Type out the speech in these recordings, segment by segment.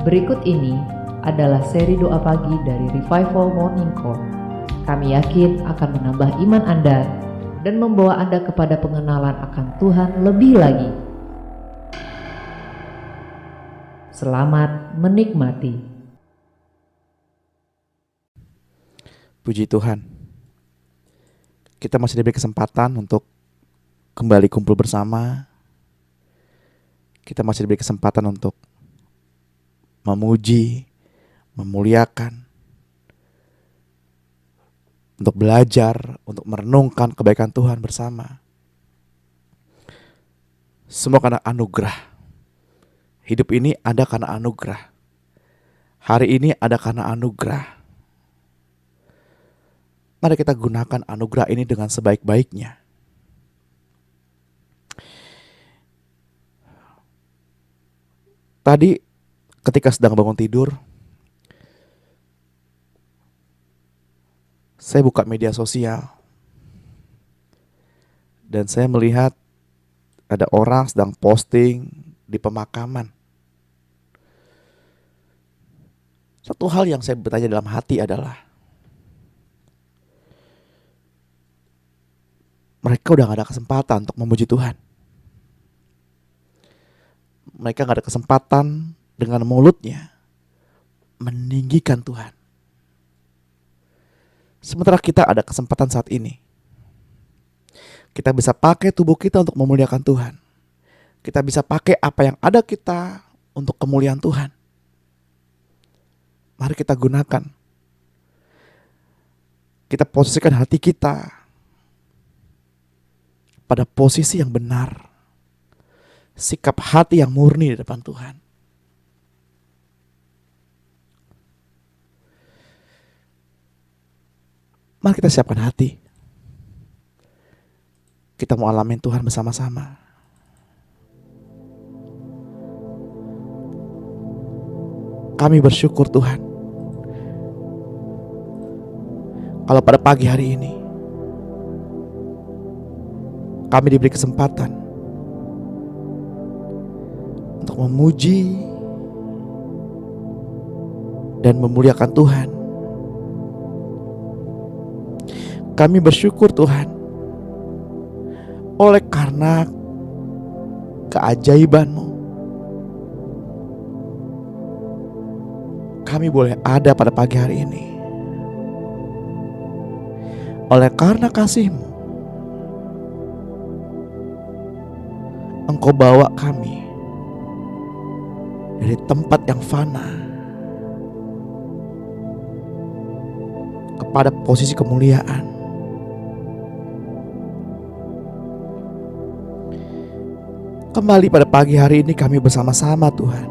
Berikut ini adalah seri doa pagi dari Revival Morning Call. Kami yakin akan menambah iman Anda dan membawa Anda kepada pengenalan akan Tuhan lebih lagi. Selamat menikmati. Puji Tuhan, kita masih diberi kesempatan untuk kembali kumpul bersama. Kita masih diberi kesempatan untuk memuji, memuliakan, untuk belajar, untuk merenungkan kebaikan Tuhan bersama. Semua karena anugerah. Hidup ini ada karena anugerah. Hari ini ada karena anugerah. Mari kita gunakan anugerah ini dengan sebaik-baiknya. Tadi ketika sedang bangun tidur, saya buka media sosial dan saya melihat ada orang sedang posting di pemakaman. Satu hal yang saya bertanya dalam hati adalah, mereka udah gak ada kesempatan untuk memuji Tuhan. Mereka gak ada kesempatan dengan mulutnya meninggikan Tuhan. Sementara kita ada kesempatan saat ini. Kita bisa pakai tubuh kita untuk memuliakan Tuhan. Kita bisa pakai apa yang ada kita untuk kemuliaan Tuhan. Mari kita gunakan. Kita posisikan hati kita pada posisi yang benar. Sikap hati yang murni di depan Tuhan. Mari kita siapkan hati. Kita mau alamin Tuhan bersama-sama. Kami bersyukur Tuhan, kalau pada pagi hari ini kami diberi kesempatan untuk memuji dan memuliakan Tuhan. Kami bersyukur Tuhan, oleh karena keajaiban-Mu, kami boleh ada pada pagi hari ini. Oleh karena kasih-Mu, Engkau bawa kami dari tempat yang fana kepada posisi kemuliaan. Kembali pada pagi hari ini kami bersama-sama Tuhan,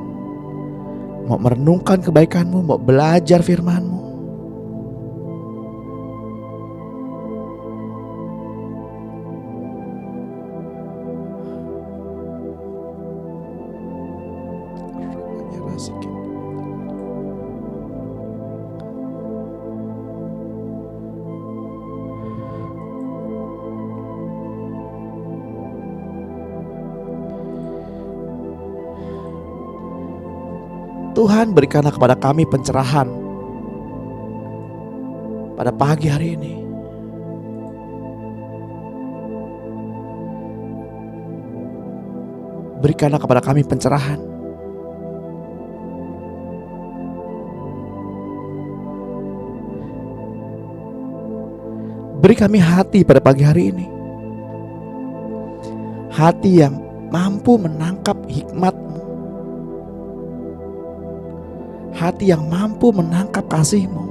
mau merenungkan kebaikan-Mu, mau belajar firman-Mu. Tuhan, berikanlah kepada kami pencerahan pada pagi hari ini. Berikanlah kepada kami pencerahan. Beri kami hati pada pagi hari ini. Hati yang mampu menangkap hikmat-Mu. Hati yang mampu menangkap kasih-Mu.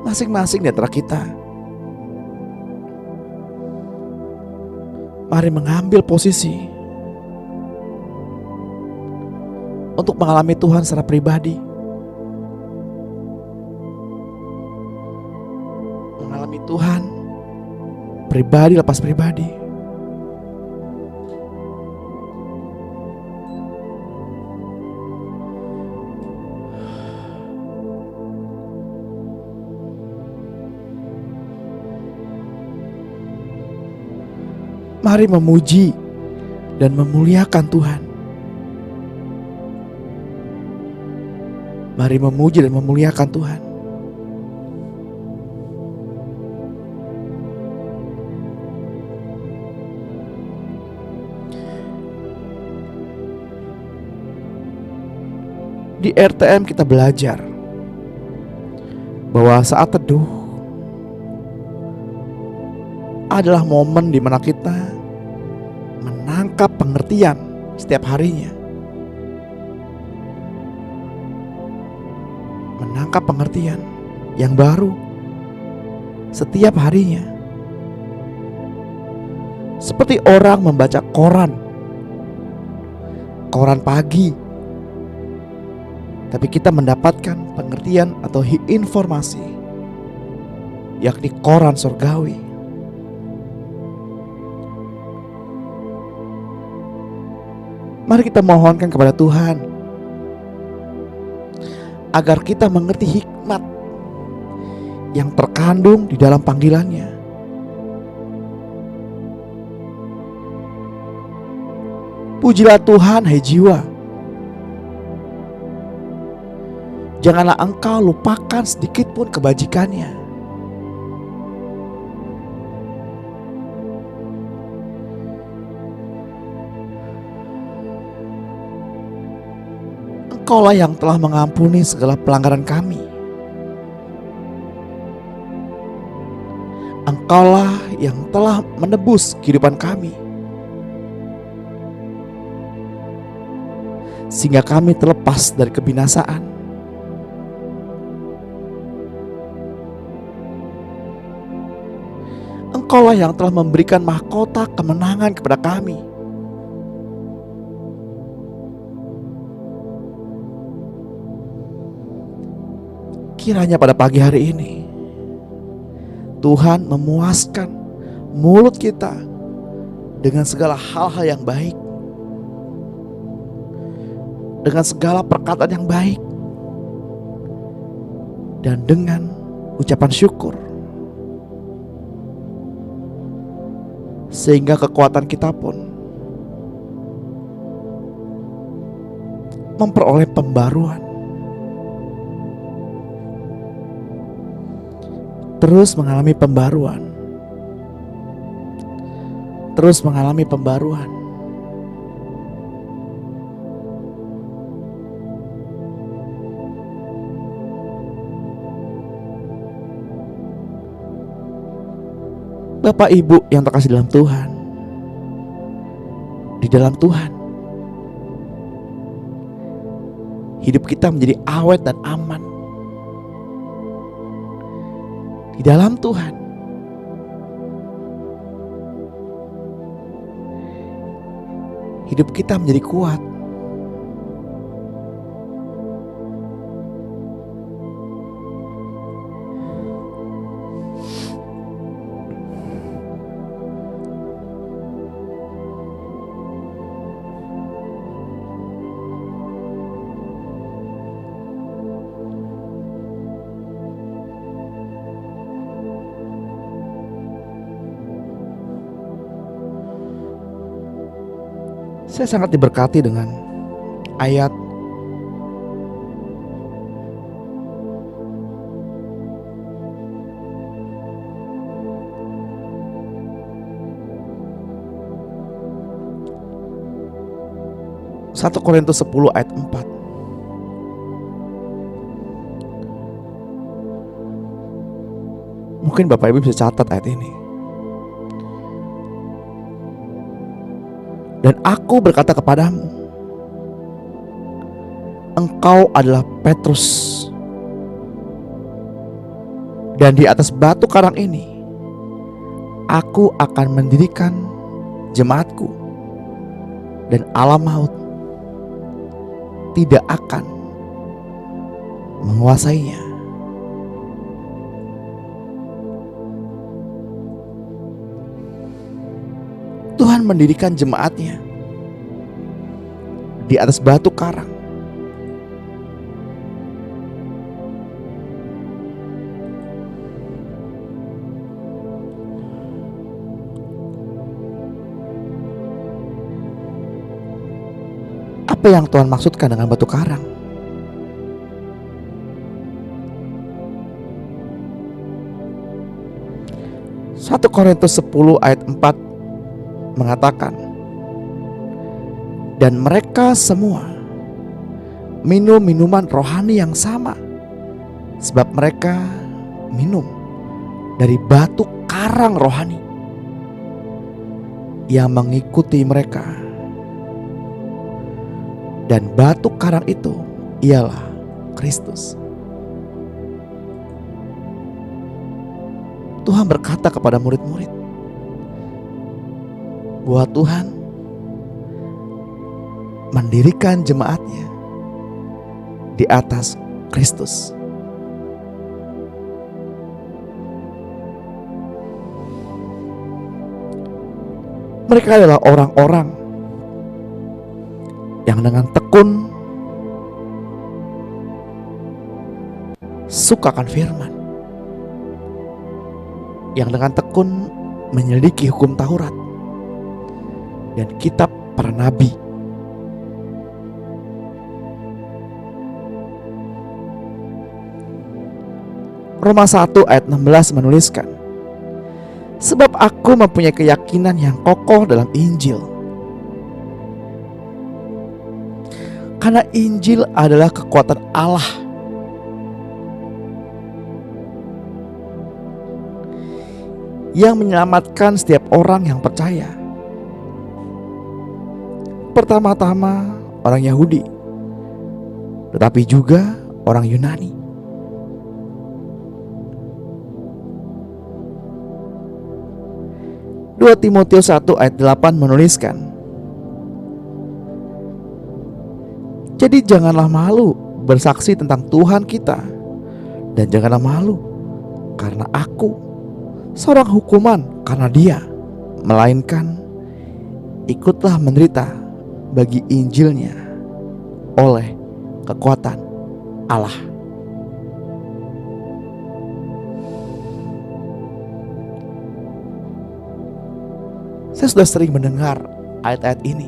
Masing-masing di antara kita, mari mengambil posisi untuk mengalami Tuhan secara pribadi. Mengalami Tuhan pribadi lepas pribadi. Mari memuji dan memuliakan Tuhan. Mari memuji dan memuliakan Tuhan. Di RTM kita belajar bahwa saat teduh adalah momen di mana kita menangkap pengertian setiap harinya. Menangkap pengertian yang baru setiap harinya. Seperti orang membaca koran pagi, tapi kita mendapatkan pengertian atau informasi, yakni koran surgawi. Mari kita mohonkan kepada Tuhan agar kita mengerti hikmat yang terkandung di dalam panggilannya. Pujilah Tuhan, hai jiwa. Janganlah engkau lupakan sedikit pun kebajikannya. Engkaulah yang telah mengampuni segala pelanggaran kami. Engkaulah yang telah menebus kehidupan kami, sehingga kami terlepas dari kebinasaan. Engkaulah yang telah memberikan mahkota kemenangan kepada kami. Kiranya pada pagi hari ini Tuhan memuaskan mulut kita dengan segala hal-hal yang baik, dengan segala perkataan yang baik, dan dengan ucapan syukur, sehingga kekuatan kita pun memperoleh pembaruan, terus mengalami pembaruan, terus mengalami pembaruan. Bapak Ibu yang terkasih dalam Tuhan, di dalam Tuhan hidup kita menjadi awet dan aman. Di dalam Tuhan hidup kita menjadi kuat. Saya sangat diberkati dengan ayat Satu Korintus 10 ayat 4. Mungkin Bapak Ibu bisa catat ayat ini. Dan aku berkata kepadamu, engkau adalah Petrus, dan di atas batu karang ini aku akan mendirikan jemaatku, dan alam maut tidak akan menguasainya. Tuhan mendirikan jemaatnya di atas batu karang. Apa yang Tuhan maksudkan dengan batu karang? Satu Korintus 10 ayat 4 mengatakan, dan mereka semua minum minuman rohani yang sama, sebab mereka minum dari batu karang rohani yang mengikuti mereka. Dan batu karang itu ialah Kristus. Tuhan berkata kepada murid-murid bahwa Tuhan mendirikan jemaatnya di atas Kristus. Mereka adalah orang-orang yang dengan tekun suka akan firman, yang dengan tekun menyelidiki hukum Taurat dan kitab para nabi. Roma 1 ayat 16 menuliskan, sebab aku mempunyai keyakinan yang kokoh dalam Injil. Karena Injil adalah kekuatan Allah yang menyelamatkan setiap orang yang percaya. Pertama-tama orang Yahudi, tetapi juga orang Yunani. Dua Timotius 1 ayat 8 menuliskan, jadi janganlah malu bersaksi tentang Tuhan kita, dan janganlah malu karena aku seorang hukuman karena Dia, melainkan ikutlah menderita bagi Injilnya oleh kekuatan Allah. Saya sudah sering mendengar ayat-ayat ini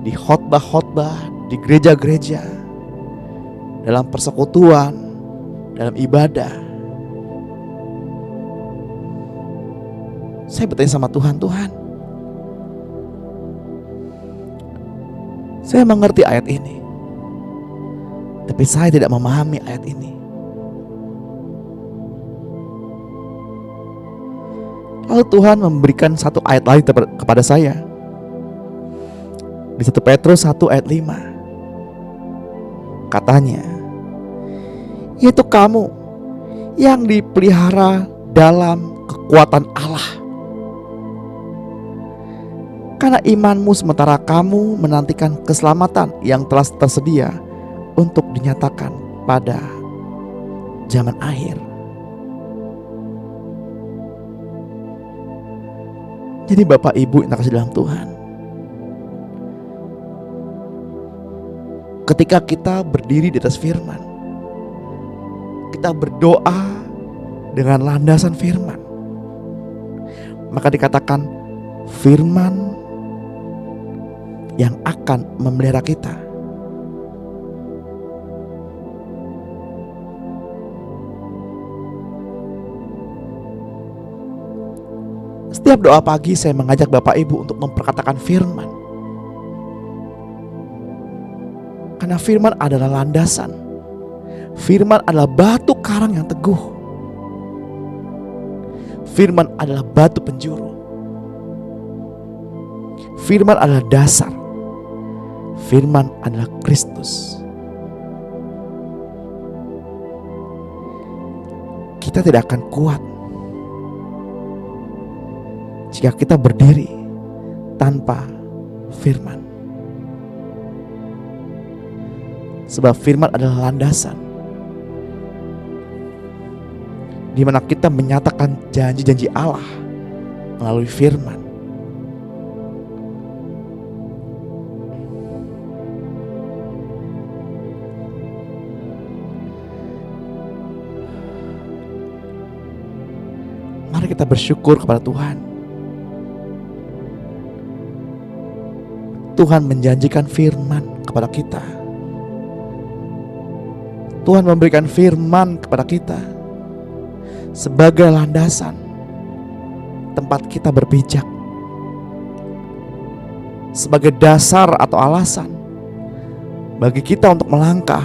di khotbah-khotbah, di gereja-gereja, dalam persekutuan, dalam ibadah. Saya bertanya sama Tuhan, Tuhan, saya mengerti ayat ini, tapi saya tidak memahami ayat ini. Lalu Tuhan memberikan satu ayat lain kepada saya di 1 Petrus 1 ayat 5. Katanya, yaitu kamu yang dipelihara dalam kekuatan Allah, karena imanmu sementara kamu menantikan keselamatan yang telah tersedia untuk dinyatakan pada zaman akhir. Jadi Bapak Ibu yang terkasih dalam Tuhan, ketika kita berdiri di atas firman, kita berdoa dengan landasan firman, maka dikatakan firman yang akan memelihara kita. Setiap doa pagi saya mengajak Bapak Ibu untuk memperkatakan firman, karena firman adalah landasan. Firman adalah batu karang yang teguh. Firman adalah batu penjuru. Firman adalah dasar. Firman adalah Kristus. Kita tidak akan kuat jika kita berdiri tanpa firman. Sebab firman adalah landasan di mana kita menyatakan janji-janji Allah melalui firman. Mari kita bersyukur kepada Tuhan. Tuhan menjanjikan firman kepada kita. Tuhan memberikan firman kepada kita sebagai landasan tempat kita berpijak, sebagai dasar atau alasan bagi kita untuk melangkah.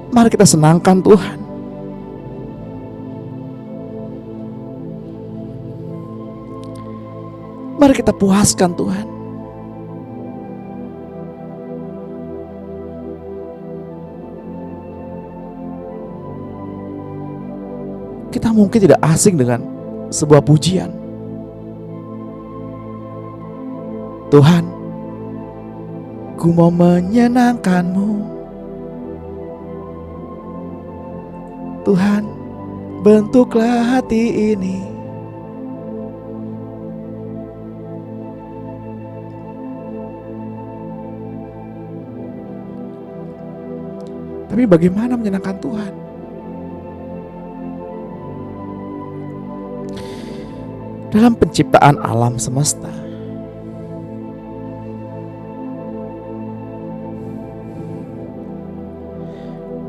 Mari kita senangkan Tuhan. Mari kita puaskan Tuhan. Kita mungkin tidak asing dengan sebuah pujian. Tuhan, ku mau menyenangkan-Mu. Tuhan, bentuklah hati ini. Tapi bagaimana menyenangkan Tuhan? Dalam penciptaan alam semesta,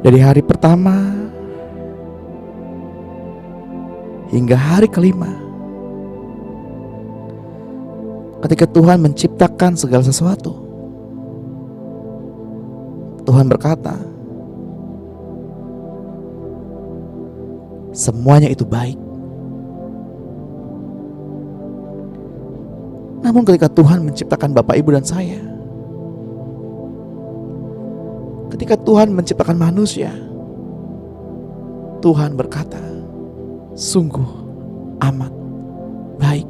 dari hari pertama hingga hari kelima, ketika Tuhan menciptakan segala sesuatu, Tuhan berkata, semuanya itu baik. Namun ketika Tuhan menciptakan Bapak, Ibu, dan saya, ketika Tuhan menciptakan manusia, Tuhan berkata, sungguh amat baik.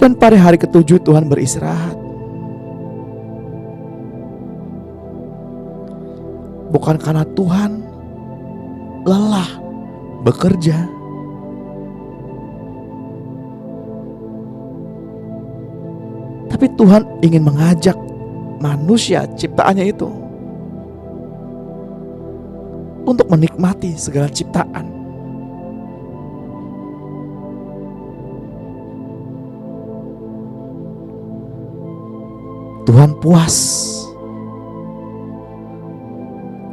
Dan pada hari ketujuh Tuhan beristirahat. Bukan karena Tuhan lelah bekerja, tapi Tuhan ingin mengajak manusia ciptaannya itu untuk menikmati segala ciptaan. Tuhan puas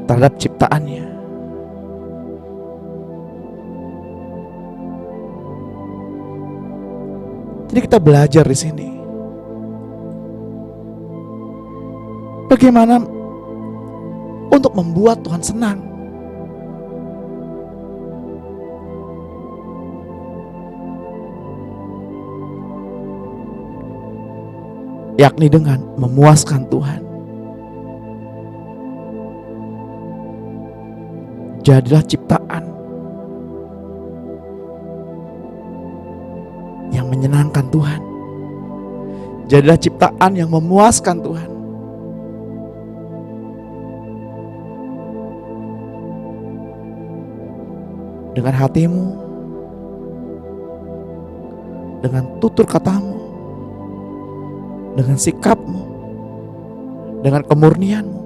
terhadap ciptaannya. Jadi kita belajar di sini bagaimana untuk membuat Tuhan senang. Yakni dengan memuaskan Tuhan. Jadilah ciptaan yang menyenangkan Tuhan. Jadilah ciptaan yang memuaskan Tuhan. Dengan hatimu, dengan tutur katamu, dengan sikapmu, dengan kemurnianmu.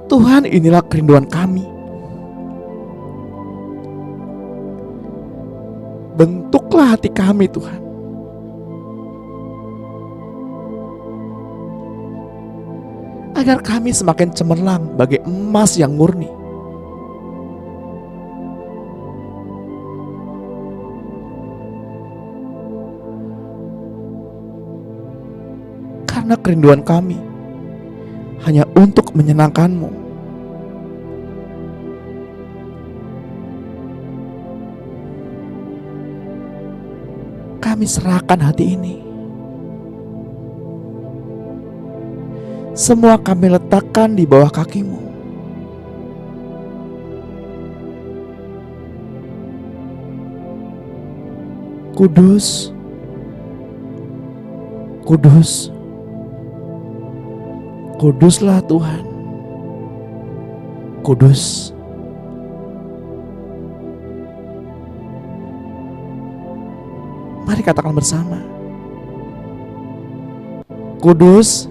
Tuhan, inilah kerinduan kami. Bentuklah hati kami, Tuhan. Agar kami semakin cemerlang bagai emas yang murni. Karena kerinduan kami hanya untuk menyenangkan-Mu. Kami serahkan hati ini. Semua kami letakkan di bawah kaki-Mu. Kudus, kudus, kuduslah Tuhan. Kudus. Mari katakan bersama. Kudus,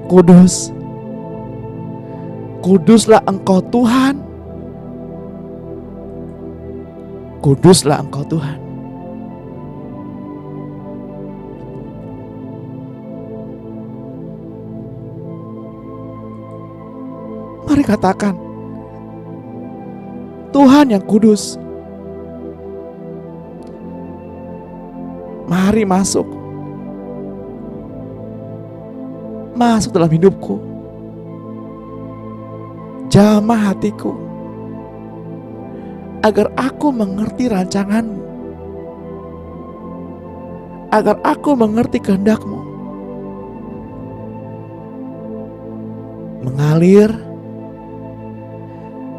kudus, kuduslah Engkau Tuhan, kuduslah Engkau Tuhan. Mari katakan, Tuhan yang kudus, mari masuk dalam hidupku, jamah hatiku, agar aku mengerti rancangan-Mu, agar aku mengerti kehendak-Mu.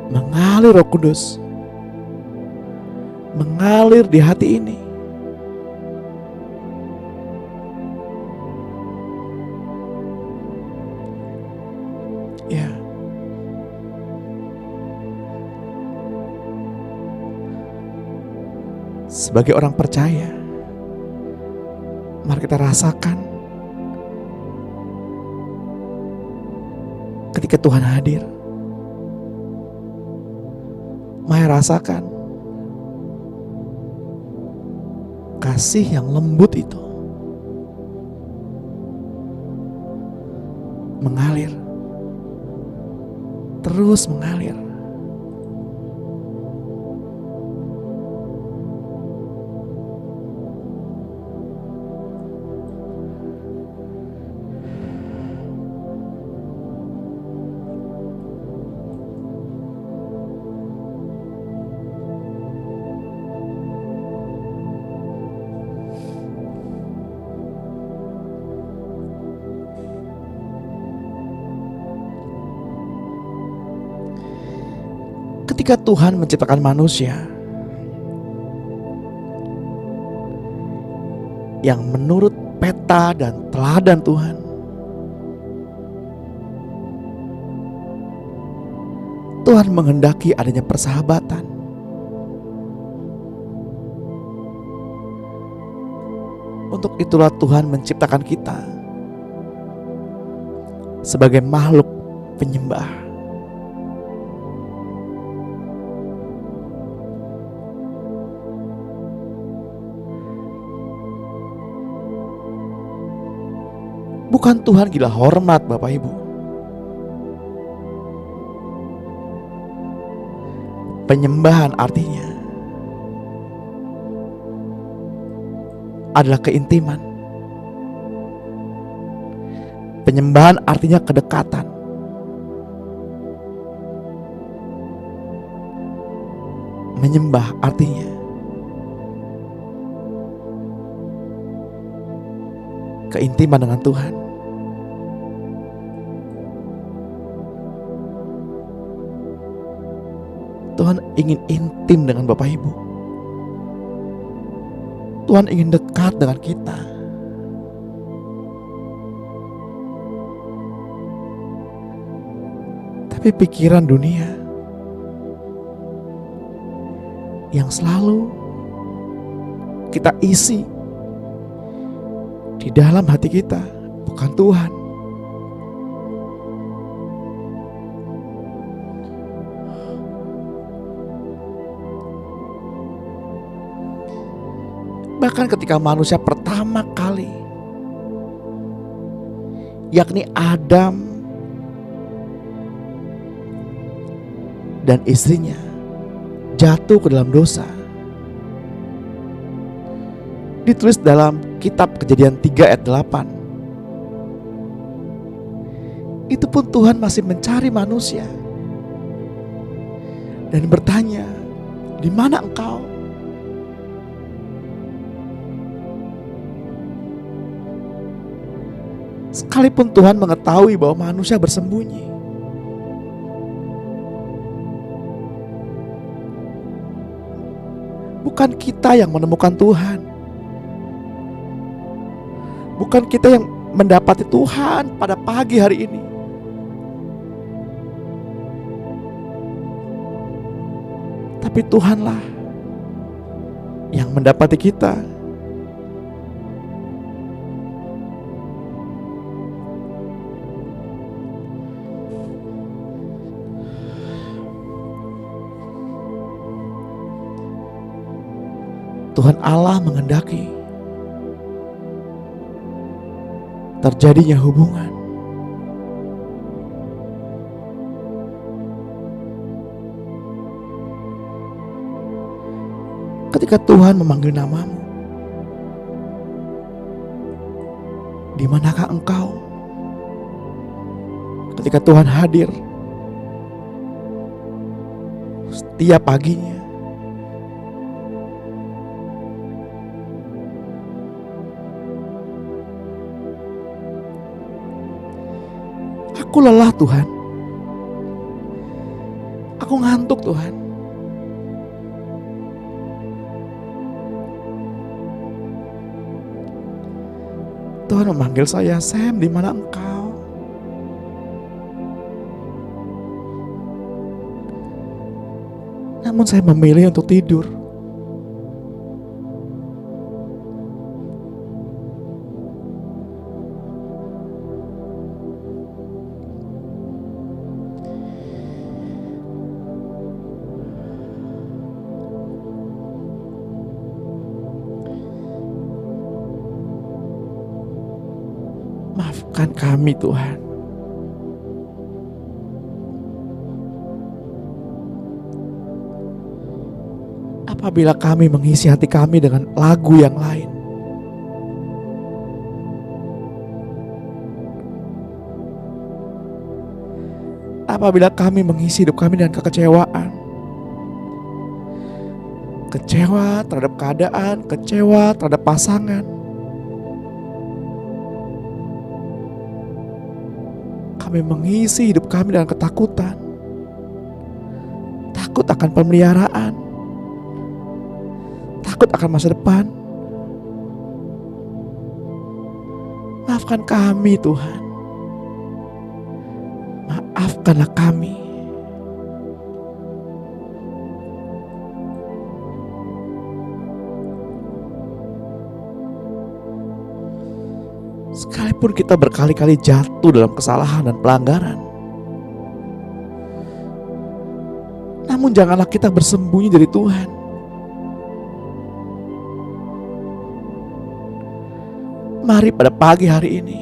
Mengalir Roh Kudus, mengalir di hati ini. Ya, sebagai orang percaya, mari kita rasakan ketika Tuhan hadir. Mari rasakan kasih yang lembut itu mengalir, terus mengalir. Ketika Tuhan menciptakan manusia yang menurut peta dan teladan Tuhan, Tuhan menghendaki adanya persahabatan. Untuk itulah Tuhan menciptakan kita sebagai makhluk penyembah. Bukan Tuhan gila hormat, Bapak Ibu. Penyembahan artinya adalah keintiman. Penyembahan artinya kedekatan. Menyembah artinya keintiman dengan Tuhan. Tuhan ingin intim dengan Bapak Ibu. Tuhan ingin dekat dengan kita. Tapi pikiran dunia yang selalu kita isi di dalam hati kita bukan Tuhan. Bahkan ketika manusia pertama kali, yakni Adam dan istrinya, jatuh ke dalam dosa, ditulis dalam kitab Kejadian 3 ayat 8. Itu pun Tuhan masih mencari manusia dan bertanya, "Di mana engkau?" Sekalipun Tuhan mengetahui bahwa manusia bersembunyi, bukan kita yang menemukan Tuhan, bukan kita yang mendapati Tuhan pada pagi hari ini, tapi Tuhanlah yang mendapati kita. Tuhan Allah menghendaki terjadinya hubungan. Ketika Tuhan memanggil namamu, di manakah engkau? Ketika Tuhan hadir setiap paginya, aku lelah Tuhan, aku ngantuk Tuhan. Tuhan memanggil saya, Sam, di mana engkau? Namun saya memilih untuk tidur. Maafkan kami Tuhan. Apabila kami mengisi hati kami dengan lagu yang lain, apabila kami mengisi hidup kami dengan kekecewaan, kecewa terhadap keadaan, kecewa terhadap pasangan, kami mengisi hidup kami dengan ketakutan, takut akan pemeliharaan, takut akan masa depan. Maafkan kami Tuhan, maafkanlah kami. Sekalipun kita berkali-kali jatuh dalam kesalahan dan pelanggaran, namun janganlah kita bersembunyi dari Tuhan. Mari pada pagi hari ini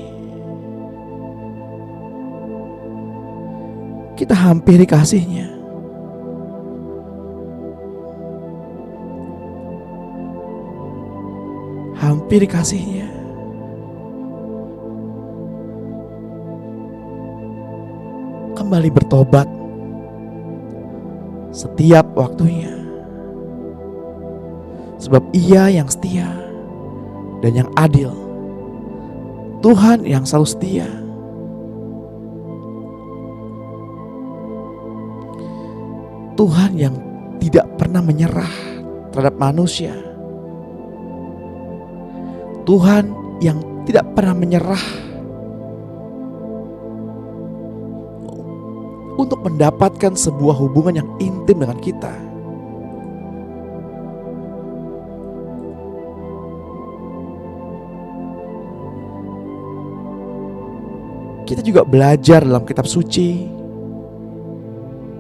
kita hampiri kasih-Nya. Hampiri kasih-Nya. Kembali bertobat setiap waktunya, sebab Ia yang setia dan yang adil, Tuhan yang selalu setia. Tuhan yang tidak pernah menyerah terhadap manusia, Tuhan yang tidak pernah menyerah untuk mendapatkan sebuah hubungan yang intim dengan kita. Kita juga belajar dalam kitab suci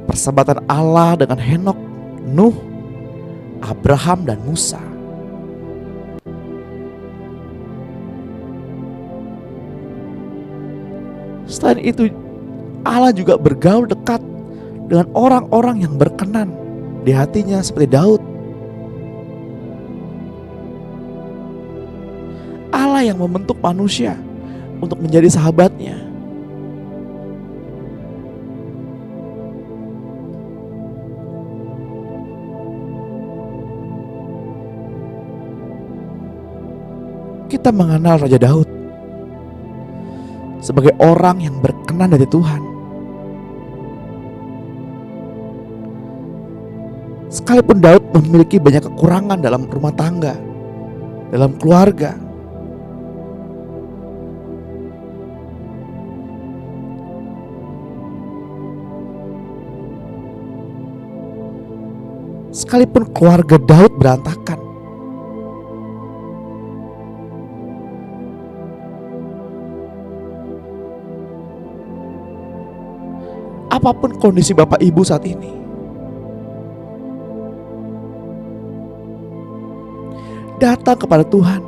persahabatan Allah dengan Henokh, Nuh, Abraham dan Musa. Selain itu, Allah juga bergaul dekat dengan orang-orang yang berkenan di hatinya seperti Daud. Allah yang membentuk manusia untuk menjadi sahabatnya. Kita mengenal Raja Daud sebagai orang yang berkenan dari Tuhan. Sekalipun Daud memiliki banyak kekurangan dalam rumah tangga, dalam keluarga, sekalipun keluarga Daud berantakan, apapun kondisi Bapak Ibu saat ini, Datang kepada Tuhan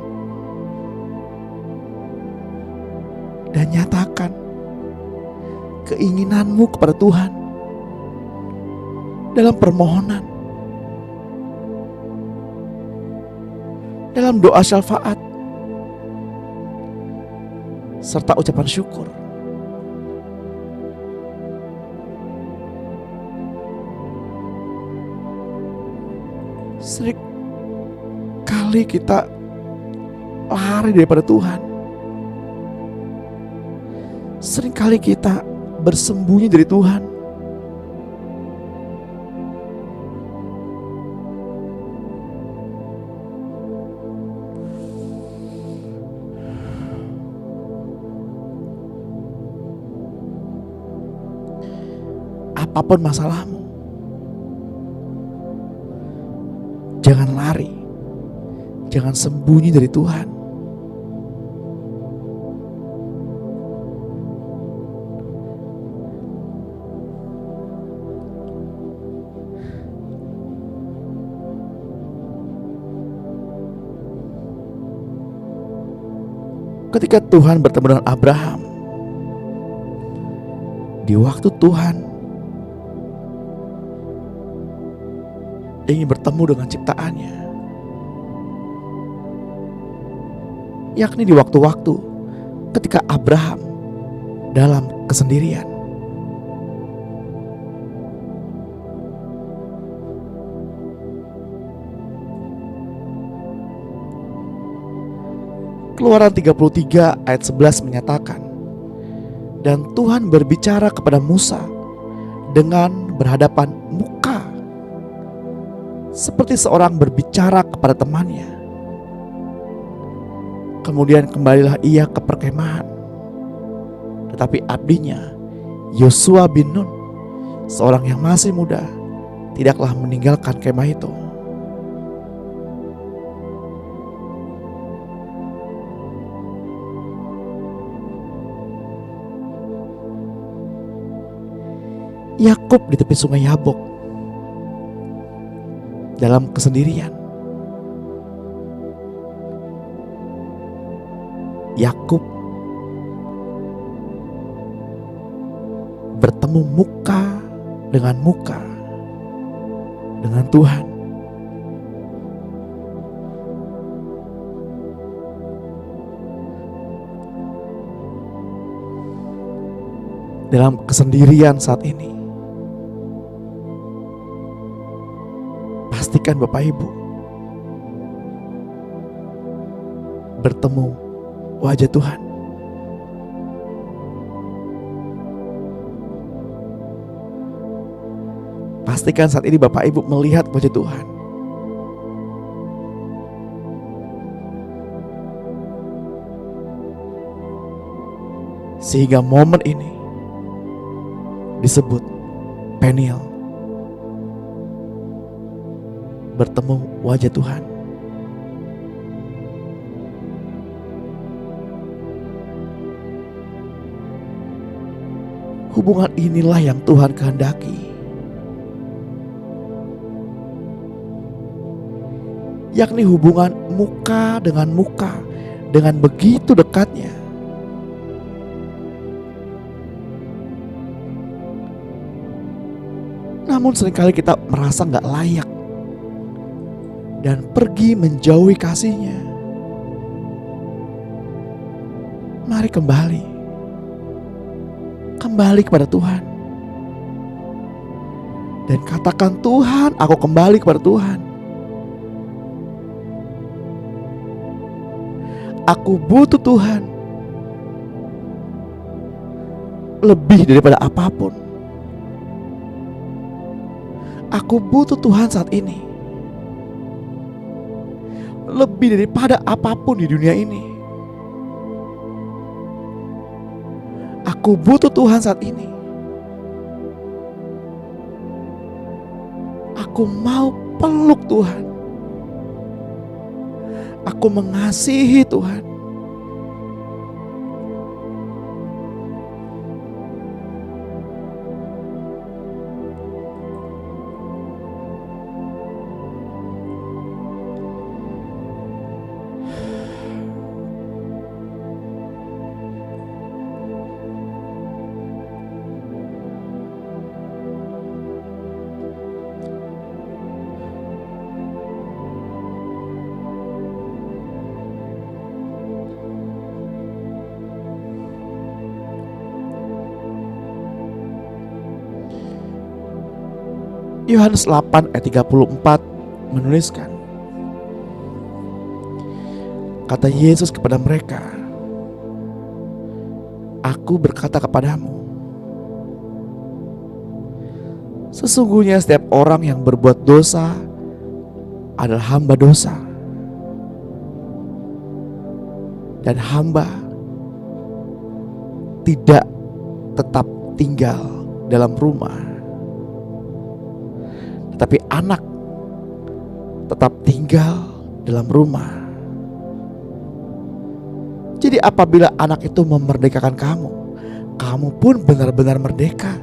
dan nyatakan keinginanmu kepada Tuhan dalam permohonan, dalam doa syafaat, serta ucapan syukur. Sering kali kita lari daripada Tuhan. Sering kali kita bersembunyi dari Tuhan. Apapun masalahmu, jangan lari, jangan sembunyi dari Tuhan. Ketika Tuhan bertemu dengan Abraham, di waktu Tuhan ingin bertemu dengan ciptaannya, yakni di waktu-waktu ketika Abraham dalam kesendirian. Keluaran 33 ayat 11 menyatakan, dan Tuhan berbicara kepada Musa dengan berhadapan muka, seperti seorang berbicara kepada temannya. Kemudian kembalilah ia ke perkemahan. Tetapi abdinya Yosua bin Nun, seorang yang masih muda, tidaklah meninggalkan kemah itu. Yakub di tepi sungai Yabok dalam kesendirian. Yakub bertemu muka dengan Tuhan. Dalam kesendirian saat ini, pastikan Bapak Ibu bertemu wajah Tuhan. Pastikan saat ini Bapak Ibu melihat wajah Tuhan. Sehingga momen ini disebut Peniel, bertemu wajah Tuhan. Hubungan inilah yang Tuhan kehendaki, yakni hubungan muka dengan begitu dekatnya. Namun seringkali kita merasa gak layak dan pergi menjauhi kasih-Nya. Mari kembali kepada Tuhan dan katakan, Tuhan, aku kembali kepada Tuhan. Aku butuh Tuhan lebih daripada apapun. Aku butuh Tuhan saat ini lebih daripada apapun di dunia ini. Aku butuh Tuhan saat ini. Aku mau peluk Tuhan. Aku mengasihi Tuhan. Yohanes 8 ayat 34 menuliskan, kata Yesus kepada mereka, "Aku berkata kepadamu, sesungguhnya setiap orang yang berbuat dosa adalah hamba dosa. Dan hamba tidak tetap tinggal dalam rumah, tetapi anak tetap tinggal dalam rumah." Jadi apabila anak itu memerdekakan kamu, kamu pun benar-benar merdeka.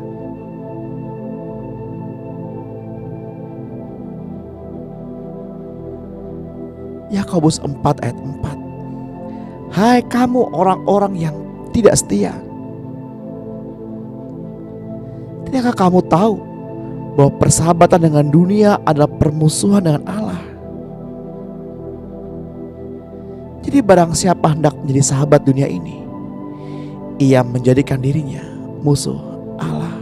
Yakobus 4 ayat 4. Hai kamu orang-orang yang tidak setia, tidakkah kamu tahu bahwa persahabatan dengan dunia adalah permusuhan dengan Allah? Jadi barang siapa hendak menjadi sahabat dunia ini, ia menjadikan dirinya musuh Allah.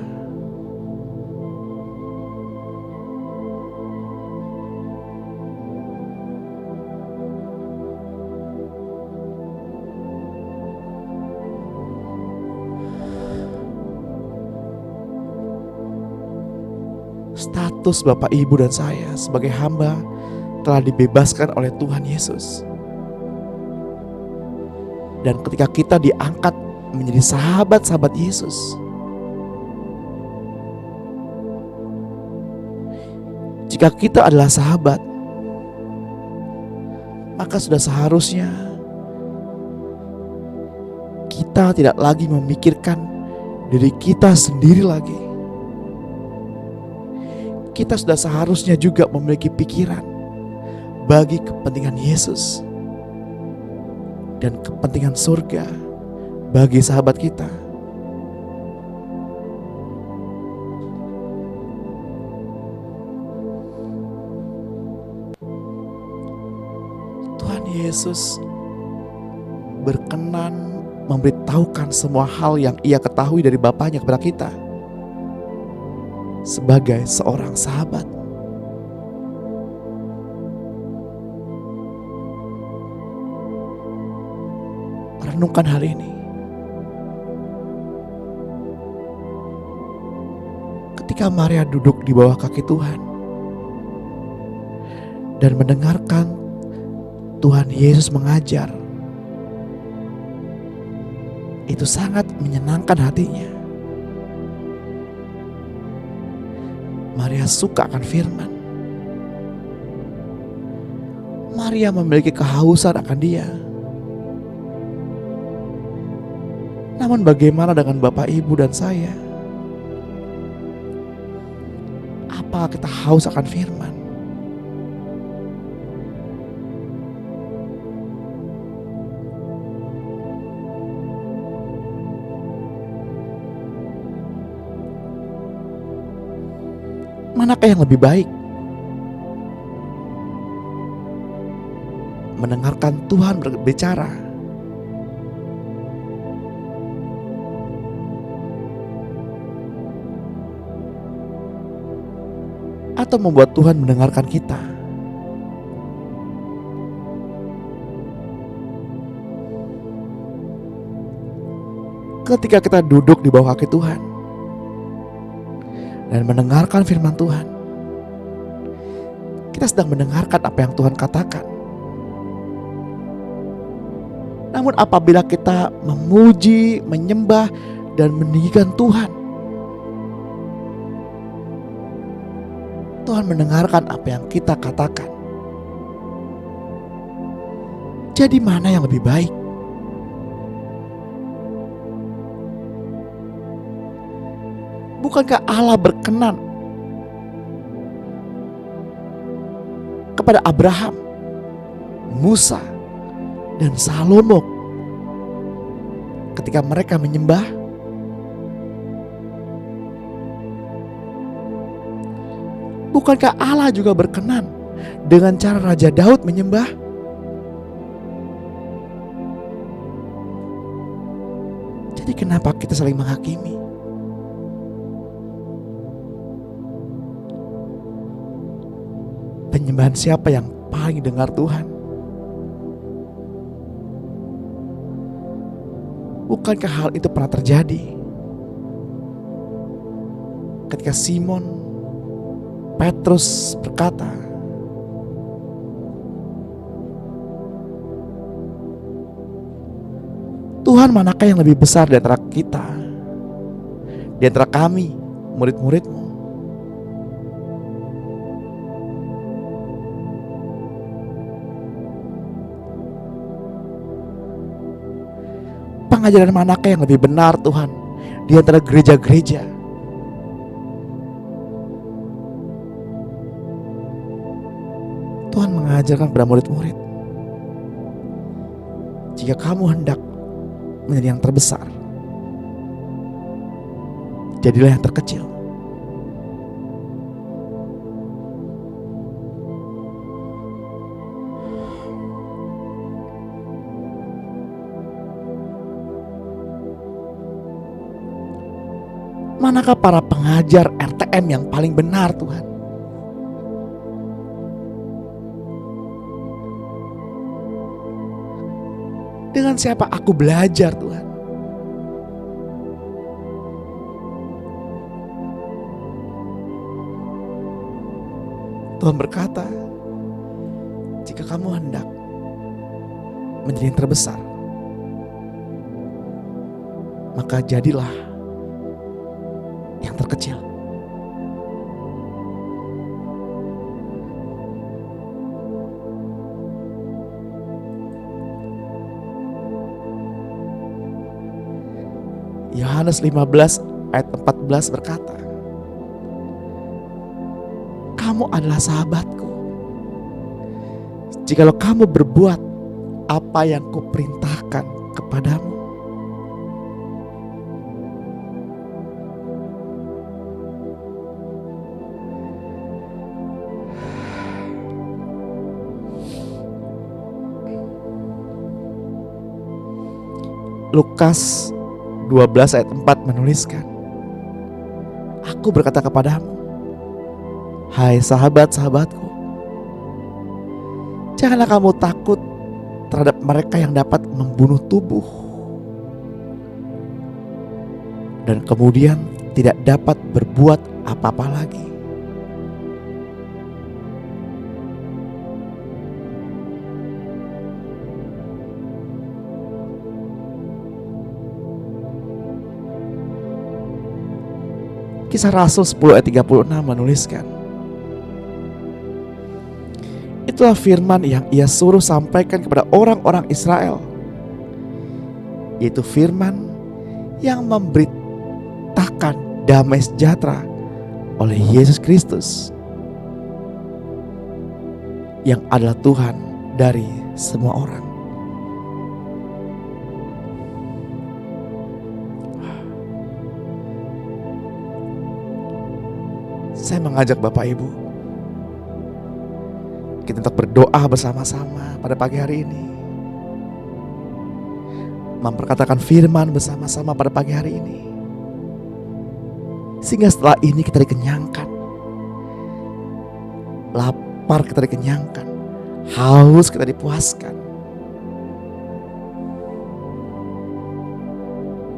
Status Bapak, Ibu, dan saya sebagai hamba telah dibebaskan oleh Tuhan Yesus. Dan ketika kita diangkat menjadi sahabat-sahabat Yesus, jika kita adalah sahabat, maka sudah seharusnya kita tidak lagi memikirkan diri kita sendiri lagi. Kita sudah seharusnya juga memiliki pikiran bagi kepentingan Yesus dan kepentingan surga bagi sahabat kita. Tuhan Yesus berkenan memberitahukan semua hal yang Ia ketahui dari Bapanya kepada kita sebagai seorang sahabat. Renungkan hal ini. Ketika Maria duduk di bawah kaki Tuhan dan mendengarkan Tuhan Yesus mengajar, itu sangat menyenangkan hatinya. Maria suka akan firman. Maria memiliki kehausan akan Dia. Namun bagaimana dengan Bapak, Ibu, dan saya? Apa kita haus akan firman? Manakah yang lebih baik? Mendengarkan Tuhan berbicara atau membuat Tuhan mendengarkan kita? Ketika kita duduk di bawah kaki Tuhan dan mendengarkan firman Tuhan, kita sedang mendengarkan apa yang Tuhan katakan. Namun apabila kita memuji, menyembah, dan meninggikan Tuhan, Tuhan mendengarkan apa yang kita katakan. Jadi mana yang lebih baik? Bukankah Allah berkenan kepada Abraham, Musa, dan Salomo ketika mereka menyembah? Bukankah Allah juga berkenan dengan cara Raja Daud menyembah? Jadi kenapa kita saling menghakimi? penyembahan siapa yang paling dengar Tuhan? Bukankah hal itu pernah terjadi ketika Simon Petrus berkata, Tuhan, manakah yang lebih besar di antara kita, di antara kami, murid-murid-Mu? Pengajaran manakah yang lebih benar Tuhan di antara gereja-gereja? Tuhan mengajarkan kepada murid-murid, jika kamu hendak menjadi yang terbesar, jadilah yang terkecil. Manakah para pengajar RTM yang paling benar Tuhan? Dengan siapa aku belajar Tuhan? Tuhan berkata, jika kamu hendak menjadi yang terbesar, maka jadilah yang terkecil. Yohanes 15 ayat 14 berkata, kamu adalah sahabatku jikalau kamu berbuat apa yang kuperintahkan kepadamu. Lukas 12 ayat 4 menuliskan, aku berkata kepadamu, hai sahabat-sahabatku, janganlah kamu takut terhadap mereka yang dapat membunuh tubuh dan kemudian tidak dapat berbuat apa-apa lagi. Kisah Rasul 10 ayat 36 menuliskan, itulah firman yang ia suruh sampaikan kepada orang-orang Israel, yaitu firman yang memberitakan damai sejahtera oleh Yesus Kristus, yang adalah Tuhan dari semua orang. Saya mengajak Bapak Ibu kita untuk berdoa bersama-sama pada pagi hari ini, memperkatakan firman bersama-sama pada pagi hari ini, sehingga setelah ini kita dikenyangkan, lapar kita dikenyangkan, haus kita dipuaskan,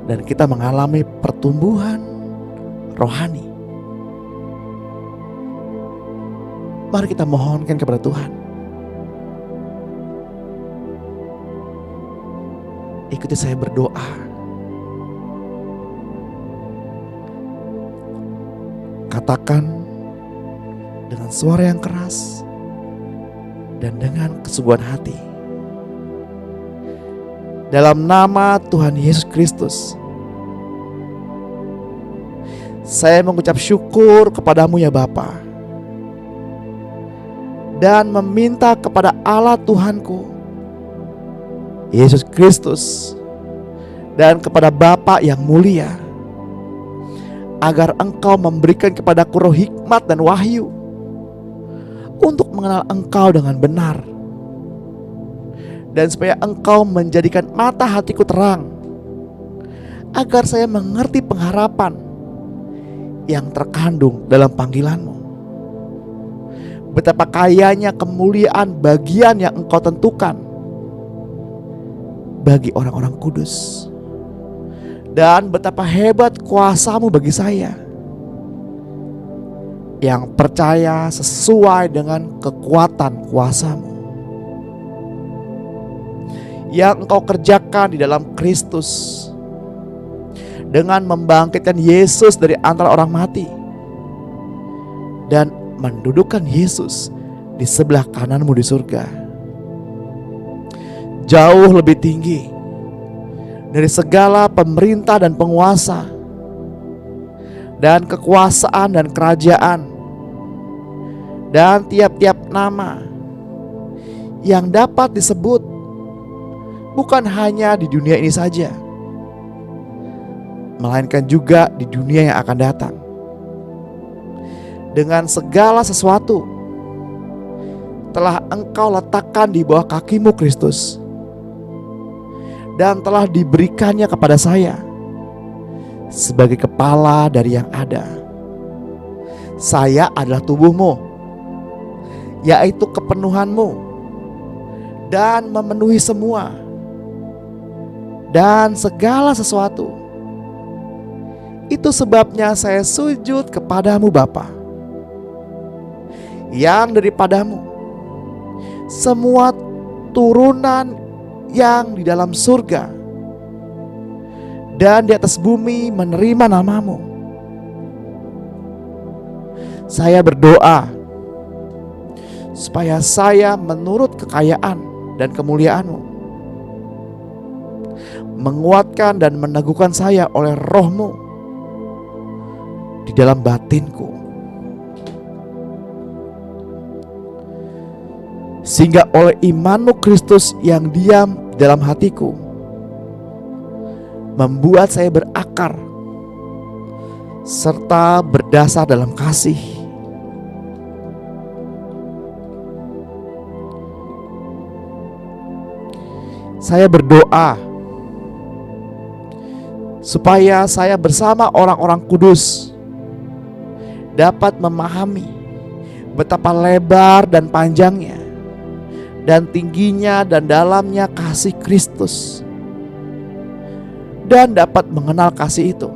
dan kita mengalami pertumbuhan rohani. Mari kita mohonkan kepada Tuhan. Ikuti saya berdoa. Katakan dengan suara yang keras dan dengan kesungguhan hati. Dalam nama Tuhan Yesus Kristus, saya mengucap syukur kepadamu ya Bapa, dan meminta kepada Allah Tuhanku Yesus Kristus dan kepada Bapa yang mulia, agar Engkau memberikan kepadaku roh hikmat dan wahyu untuk mengenal Engkau dengan benar, dan supaya Engkau menjadikan mata hatiku terang, agar saya mengerti pengharapan yang terkandung dalam panggilan-Mu. betapa kayanya kemuliaan bagian yang Engkau tentukan bagi orang-orang kudus, dan betapa hebat kuasa-Mu bagi saya yang percaya sesuai dengan kekuatan kuasa-Mu yang Engkau kerjakan di dalam Kristus dengan membangkitkan Yesus dari antara orang mati dan mendudukkan Yesus di sebelah kanan-Mu di surga, jauh lebih tinggi dari segala pemerintah dan penguasa dan kekuasaan dan kerajaan dan tiap-tiap nama yang dapat disebut, bukan hanya di dunia ini saja, melainkan juga di dunia yang akan datang. Dengan segala sesuatu telah Engkau letakkan di bawah kaki-Mu Kristus, dan telah diberikannya kepada saya sebagai kepala dari yang ada. Saya adalah tubuh-Mu, yaitu kepenuhan-Mu, dan memenuhi semua dan segala sesuatu. Itu sebabnya saya sujud kepadamu Bapa, yang daripadamu semua turunan yang di dalam surga dan di atas bumi menerima namamu. Saya berdoa supaya saya menurut kekayaan dan kemuliaan-Mu, menguatkan dan meneguhkan saya oleh Roh-Mu di dalam batinku, sehingga oleh iman-Mu Kristus yang diam dalam hatiku membuat saya berakar serta berdasar dalam kasih. Saya berdoa supaya saya bersama orang-orang kudus dapat memahami betapa lebar dan panjangnya dan tingginya dan dalamnya kasih Kristus, dan dapat mengenal kasih itu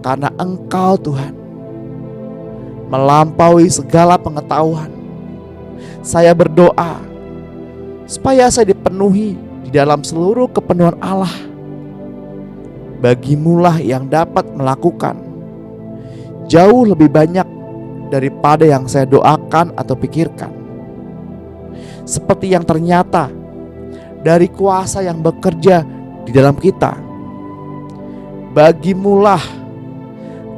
karena Engkau Tuhan melampaui segala pengetahuan. Saya berdoa supaya saya dipenuhi di dalam seluruh kepenuhan Allah. Bagimulah yang dapat melakukan jauh lebih banyak daripada yang saya doakan atau pikirkan, seperti yang ternyata dari kuasa yang bekerja di dalam kita. Bagimulah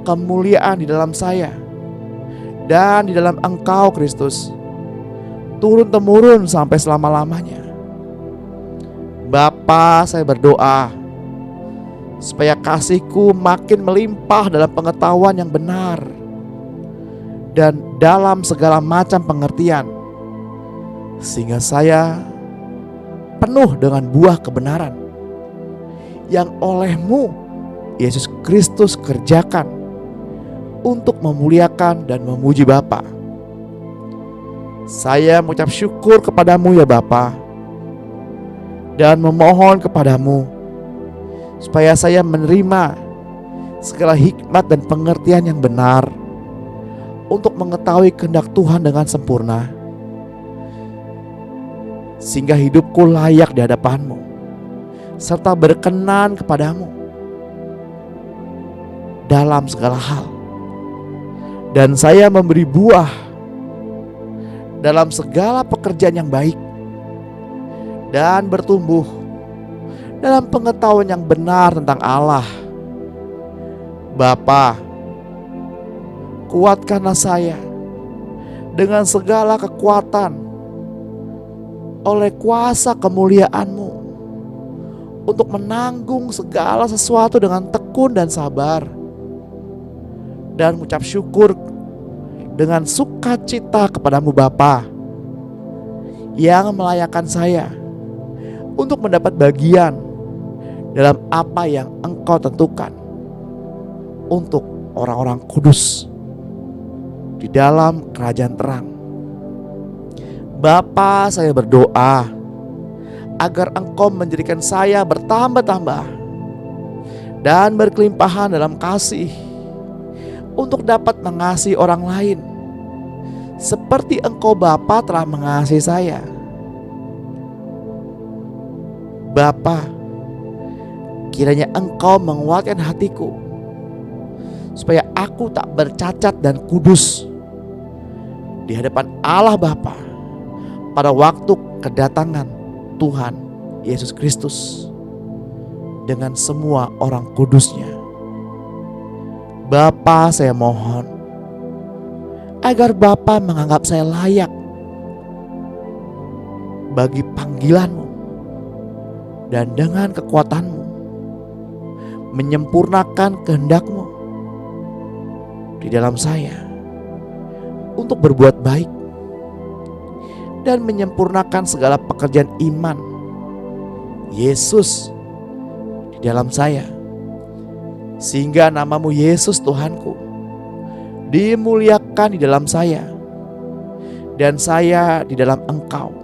kemuliaan di dalam saya dan di dalam Engkau Kristus, turun-temurun sampai selama-lamanya. Bapa, saya berdoa supaya kasih-Ku makin melimpah dalam pengetahuan yang benar dan dalam segala macam pengertian, sehingga saya penuh dengan buah kebenaran yang oleh-Mu Yesus Kristus kerjakan untuk memuliakan dan memuji Bapa. Saya mengucap syukur kepadamu ya Bapa, dan memohon kepadamu supaya saya menerima segala hikmat dan pengertian yang benar untuk mengetahui kehendak Tuhan dengan sempurna, sehingga hidupku layak di hadapan-Mu serta berkenan kepadamu dalam segala hal. Dan saya memberi buah dalam segala pekerjaan yang baik dan bertumbuh dalam pengetahuan yang benar tentang Allah. Bapa, kuatkanlah saya dengan segala kekuatan oleh kuasa kemuliaan-Mu untuk menanggung segala sesuatu dengan tekun dan sabar, dan mengucap syukur dengan sukacita kepadamu Bapa, yang melayakkan saya untuk mendapat bagian dalam apa yang Engkau tentukan untuk orang-orang kudus di dalam kerajaan terang. Bapa, saya berdoa agar Engkau menjadikan saya bertambah-tambah dan berkelimpahan dalam kasih untuk dapat mengasihi orang lain seperti Engkau Bapa telah mengasihi saya. Bapa, kiranya Engkau menguatkan hatiku supaya aku tak bercacat dan kudus di hadapan Allah Bapa pada waktu kedatangan Tuhan Yesus Kristus dengan semua orang kudusnya. Bapa, saya mohon agar Bapa menganggap saya layak bagi panggilan-Mu, dan dengan kekuatan-Mu menyempurnakan kehendak-Mu di dalam saya untuk berbuat baik dan menyempurnakan segala pekerjaan iman Yesus di dalam saya, sehingga nama-Mu Yesus Tuhanku dimuliakan di dalam saya dan saya di dalam Engkau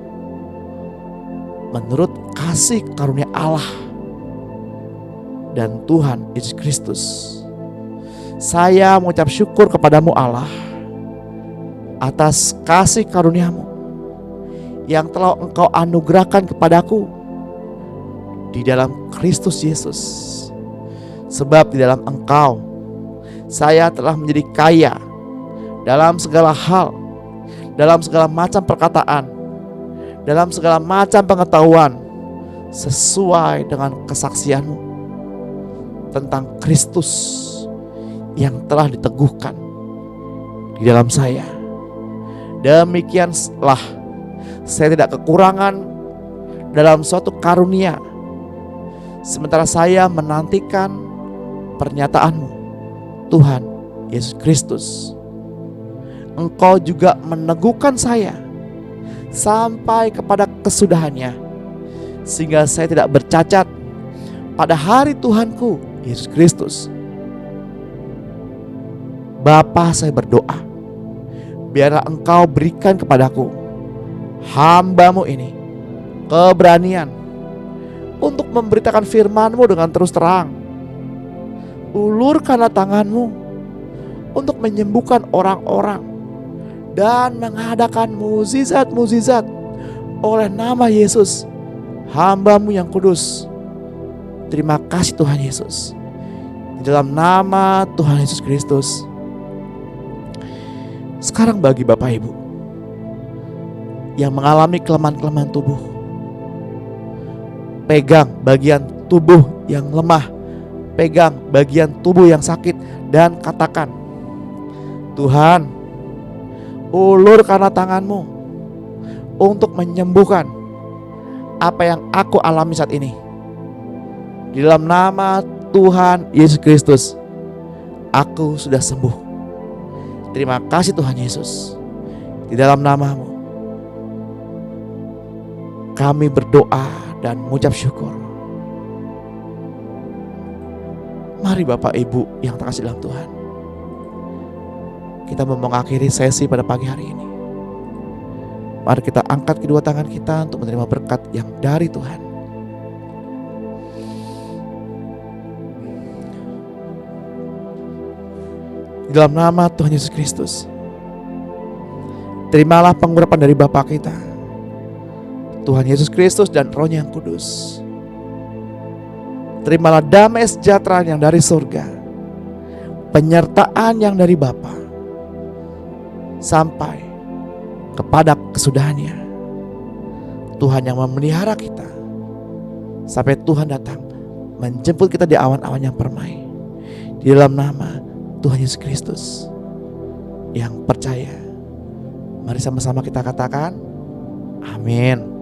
menurut kasih karunia Allah dan Tuhan Yesus Kristus. Saya mengucap syukur kepadamu Allah atas kasih karunia-Mu yang telah Engkau anugerahkan kepadaku di dalam Kristus Yesus. Sebab di dalam Engkau saya telah menjadi kaya dalam segala hal, dalam segala macam perkataan, dalam segala macam pengetahuan, sesuai dengan kesaksian-Mu tentang Kristus yang telah diteguhkan di dalam saya. Demikianlah saya tidak kekurangan dalam suatu karunia, sementara saya menantikan pernyataan-Mu Tuhan Yesus Kristus. Engkau juga meneguhkan saya sampai kepada kesudahannya, sehingga saya tidak bercacat pada hari Tuhanku Yesus Kristus. Bapa, saya berdoa, biarlah Engkau berikan kepadaku, hamba-Mu ini, keberanian untuk memberitakan firman-Mu dengan terus terang. Ulurkanlah tangan-Mu untuk menyembuhkan orang-orang dan mengadakan mukjizat-mukjizat oleh nama Yesus, hamba-Mu yang kudus. Terima kasih Tuhan Yesus. Di dalam nama Tuhan Yesus Kristus. Sekarang bagi Bapak Ibu yang mengalami kelemahan-kelemahan tubuh, pegang bagian tubuh yang lemah, pegang bagian tubuh yang sakit, dan katakan, Tuhan, ulurkanlah tangan-Mu untuk menyembuhkan apa yang aku alami saat ini. Di dalam nama Tuhan Yesus Kristus, aku sudah sembuh. Terima kasih Tuhan Yesus. Di dalam nama-Mu kami berdoa dan mengucap syukur. Mari Bapak Ibu yang terkasih dalam Tuhan, kita mau mengakhiri sesi pada pagi hari ini. Mari kita angkat kedua tangan kita untuk menerima berkat yang dari Tuhan. Di dalam nama Tuhan Yesus Kristus, terimalah pengurapan dari Bapa kita, Tuhan Yesus Kristus dan Roh-Nya yang kudus. Terimalah damai sejahtera yang dari surga, penyertaan yang dari Bapa, sampai kepada kesudahannya. Tuhan yang memelihara kita sampai Tuhan datang menjemput kita di awan-awan yang permai. Di dalam nama Tuhan Yesus Kristus yang percaya, mari sama-sama kita katakan amin.